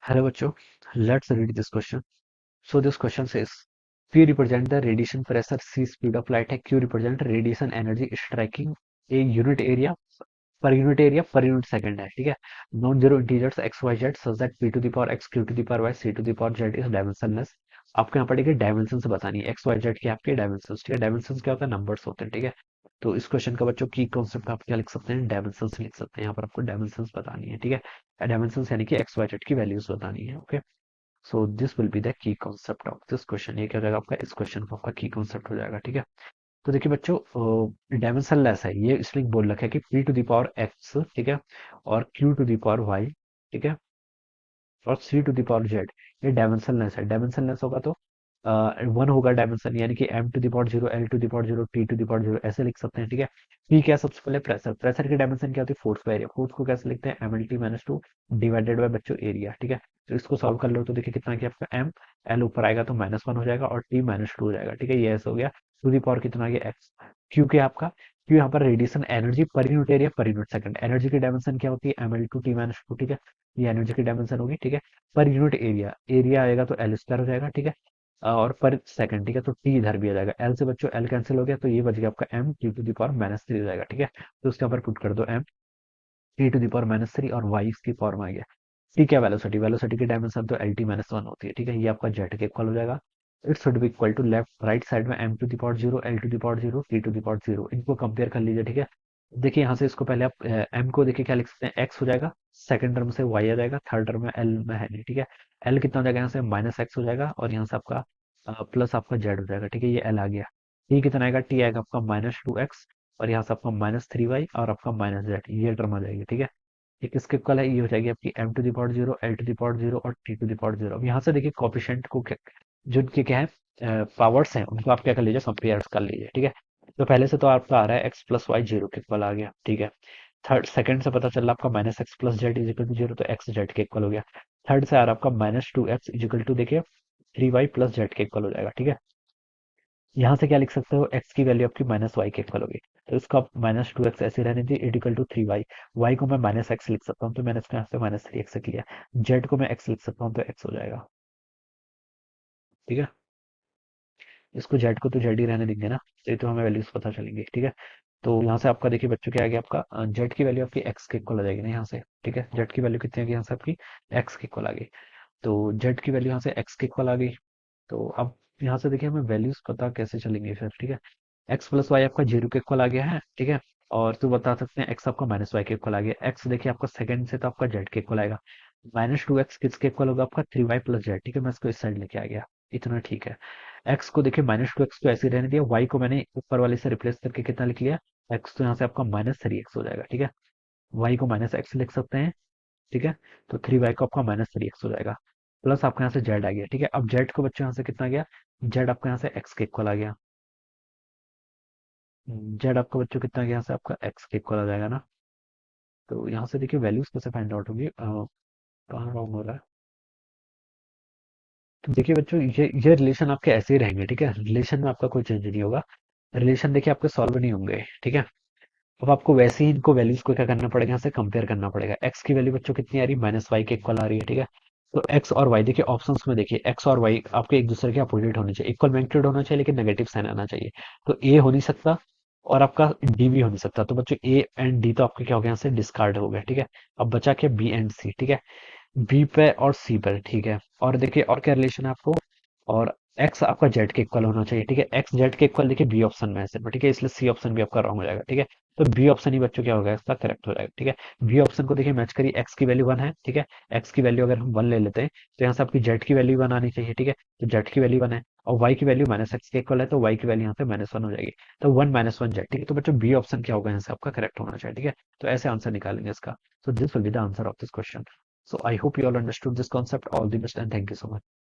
Hello बच्चों, let's read this question. So this question says, P represent the radiation pressure, C speed of light है, Q represent radiation energy striking a unit area per unit second है, ठीक है. Non zero integers x y z such that p to the power x q to the power y c to the power z is dimensionless. आपको यहाँ पड़ेगी dimension से बतानी है x y Z के आपके डायमेंशन, ठीक है. डायमेंशन क्या होता है? नंबर्स होते हैं, ठीक है. तो इस क्वेश्चन का बच्चों की कॉन्सेप्ट आप क्या लिख सकते हैं? डायमेंशन लिख सकते हैं. यहाँ पर आपको डायमेंशन बतानी है, ठीक है. डायमेंशन यानी कि एक्स वाई जेड की वैल्यूज बतानी है. Okay. So this will be the key concept of this question. ये क्या हो जाएगा आपका? इस क्वेश्चन का आपका की कॉन्सेप्ट हो जाएगा, ठीक है. तो देखिए बच्चों, डायमेंशन लेस है ये, इसलिए बोल रखा है कि p to the power x, ठीक है, और q to the power y, ठीक है, और c to the power z. ये डायमेंशन लेस है. डायमेंशन लेस होगा तो वन होगा डायमेंशन, यानी कि M to the power zero, L to the power zero, T to the power zero, ऐसे लिख सकते हैं, ठीक है. पी क्या? सबसे पहले प्रेशर. प्रेशर की डायमेंशन क्या होती है? Force by area. फोर्स को कैसे लिखते हैं? M L T minus two divided by बच्चों एरिया, ठीक है. तो इसको सॉल्व कर लो तो देखिए कितना कि आपका एम, एल ऊपर आएगा तो माइनस वन हो जाएगा और टी माइनस टू हो जाएगा, ठीक है. ये ऐसा हो गया. टू द पावर कितना आ गया? एक्स. क्यों क्या आपका? क्यों यहाँ पर radiation energy per unit area per unit second. Energy की डायमेंशन क्या होती है? M L two T minus two, ठीक है. ये एनर्जी की डायमेंशन होगी, ठीक है. पर यूनिट एरिया, एरिया आएगा तो एल स्क्वायर हो जाएगा, ठीक है. और पर सेकंड, ठीक है. तो टी इधर भी आ जाएगा. एल से बच्चों एल कैंसिल हो गया तो ये बच गया आपका M T to the power minus three हो जाएगा, ठीक है. तो उसके ऊपर पुट कर दो M T to the power minus three और वाई इसकी पावर में आ गया. टी क्या? वेलोसिटी. वेलोसिटी की डायमेंशन तो एल टी माइनस वन होती है, ठीक है. ये आपका जेड के इक्वल हो जाएगा. It should be equal to left right side में M to the power zero, L to the power zero, T to the power zero. इनको कंपेयर कर लीजिए, ठीक है. देखिए यहाँ से इसको पहले आप एम को देखिए क्या लिख सकते हैं? एक्स हो जाएगा. सेकंड टर्म से वाई आ जाएगा. थर्ड टर्म में एल में है नहीं, ठीक है. एल कितना हो जाएगा? यहाँ से माइनस एक्स हो जाएगा और यहाँ से आपका प्लस आपका जेड हो जाएगा, ठीक है. ये एल आ गया. टी कितना आएगा? टी आएगा आपका माइनस टू एक्स और यहाँ से आपका माइनस थ्री वाई और आपका माइनस जेड. ये टर्म आ जाएगी, ठीक है. ये किसके इक्वल है? ये हो जाएगी आपकी M to the power zero, L to the power zero और T to the power zero. अब यहाँ से देखिए कॉफिशिएंट को जो उनके क्या है पावर्स हैं उनको आप क्या कर लीजिए? कंपेयर कर लीजिए, ठीक है. तो पहले से तो आपका आ रहा है एक्स प्लस वाई जीरो के इक्वल आ गया, ठीक है. थर्ड सेकंड से पता चल रहा आपका minus X plus Z is equal to zero, तो एक्स जेड के इक्वल हो गया. थर्ड से आ रहा आपका minus two X is equal to देखिए थ्री वाई प्लस जेड के इक्वल हो जाएगा, ठीक है. यहाँ से क्या लिख सकते हो? एक्स की वैल्यू आपकी माइनस वाई के इक्वल होगी. तो इसका माइनस टू एक्स ऐसे रहने दी equal to three Y. Y को मैं माइनस एक्स लिख सकता हूँ तो मैंने इसको यहाँ से माइनस थ्री एक्स लिया. जेड को मैं एक्स लिख सकता हूँ तो एक्स हो जाएगा, ठीक है. इसको जेड को तो जेड ही रहने देंगे ना, तो ये तो हमें वैल्यूज पता चलेंगी, ठीक है. तो यहाँ से आपका देखिए बच्चों क्या आ गया आपका जेड की वैल्यू आपकी एक्स के इक्वल आ जाएगी ना यहाँ से, ठीक है. जेड की वैल्यू कितनी आ गई यहाँ से आपकी? एक्स के इक्वल आ गई. तो जेड की वैल्यू यहाँ से एक्स के इक्वल आ गई. तो अब यहाँ से देखिए हमें वैल्यूज पता कैसे चलेंगे फिर, ठीक है. एक्स प्लस वाई आपका जीरो के इक्वल आ गया है, ठीक है. और तो बता सकते हैं एक्स आपका माइनस वाई के इक्वल आ गया. एक्स देखिए आपका सेकंड से तो आपका जेड के इक्वल आएगा. माइनस टू एक्स किसके इक्वल होगा? आपका थ्री वाई प्लस जेड, ठीक है. मैं इसको इस साइड लेके आ गया. इतना ठीक है. एक्स को देखिए माइनस टू एक्स तो ऐसे ही रहने दिया. वाई को मैंने ऊपर वाले से रिप्लेस करके कितना लिख लिया? एक्स. तो यहाँ से आपका माइनस थ्री एक्स हो जाएगा, ठीक है. वाई को माइनस एक्स लिख सकते हैं, ठीक है. तो थ्री वाई को आपका माइनस थ्री एक्स हो जाएगा. प्लस आपके यहाँ से जेड आ गया, ठीक है. अब जेड को बच्चों यहाँ से कितना गया? जेड आपका यहाँ से एक्स के इक्वल आ गया. जेड आपका बच्चों कितना गया? यहाँ से आपका एक्स के इक्वल आ जाएगा ना. तो यहाँ से देखिए वैल्यूज कैसे फाइंड आउट होगी? कहाँ रॉन्ग हो रहा है? तो देखिए बच्चों ये रिलेशन आपके ऐसे ही रहेंगे, ठीक है. रिलेशन में आपका कोई चेंज नहीं होगा. रिलेशन देखिए आपके सॉल्व नहीं होंगे, ठीक है. अब आपको वैसे ही इनको वैल्यूज को क्या करना पड़ेगा? यहाँ से कंपेयर करना पड़ेगा. एक्स की वैल्यू बच्चों कितनी आ रही है? माइनस वाई के इक्वल आ रही है, ठीक है. तो एक्स और वाई देखिए ऑप्शंस में देखिए एक्स और वाई आपके एक दूसरे के अपोजिट होने चाहिए, इक्वल मैग्नीट्यूड होना चाहिए लेकिन नेगेटिव साइन आना चाहिए. तो ए हो नहीं सकता और आपका डी भी हो नहीं सकता. तो बच्चों ए एंड डी तो आपके क्या हो गया? यहाँ से डिस्कार्ड हो गया, ठीक है. अब बचा क्या? बी एंड सी, ठीक है. बी पे और सी पर, ठीक है. और देखिए और क्या रिलेशन है आपको? और एक्स आपका जेड के इक्वल होना चाहिए, ठीक है. एक्स जेड के इक्वल देखिए बी ऑप्शन में है सिर्फ, ठीक है. इसलिए सी ऑप्शन भी आपका रॉन्ग हो जाएगा, ठीक है. तो बी ऑप्शन ही बच्चों क्या होगा? इसका करेक्ट हो जाएगा, ठीक है. बी ऑप्शन को देखिए मैच करिए. एक्स की वैल्यू वन है, ठीक है. एक्स की वैल्यू अगर हम वन ले लेते हैं तो यहाँ से आपकी जेड की वैल्यू वन आनी चाहिए, ठीक है. तो जेड की वैल्यू वन है और वाई की वैल्यू माइनस एक्स के इक्वल है तो वाई की वैल्यू यहाँ से माइनस वन हो जाएगी. तो वन माइनस वन जेड, ठीक है. तो बच्चों बी ऑप्शन क्या होगा? यहाँ से आपका करेक्ट होना चाहिए, ठीक है. तो ऐसे आंसर निकालेंगे इसका. So this will be the answer of this question. So I hope you all understood this concept. All the best and thank you so much.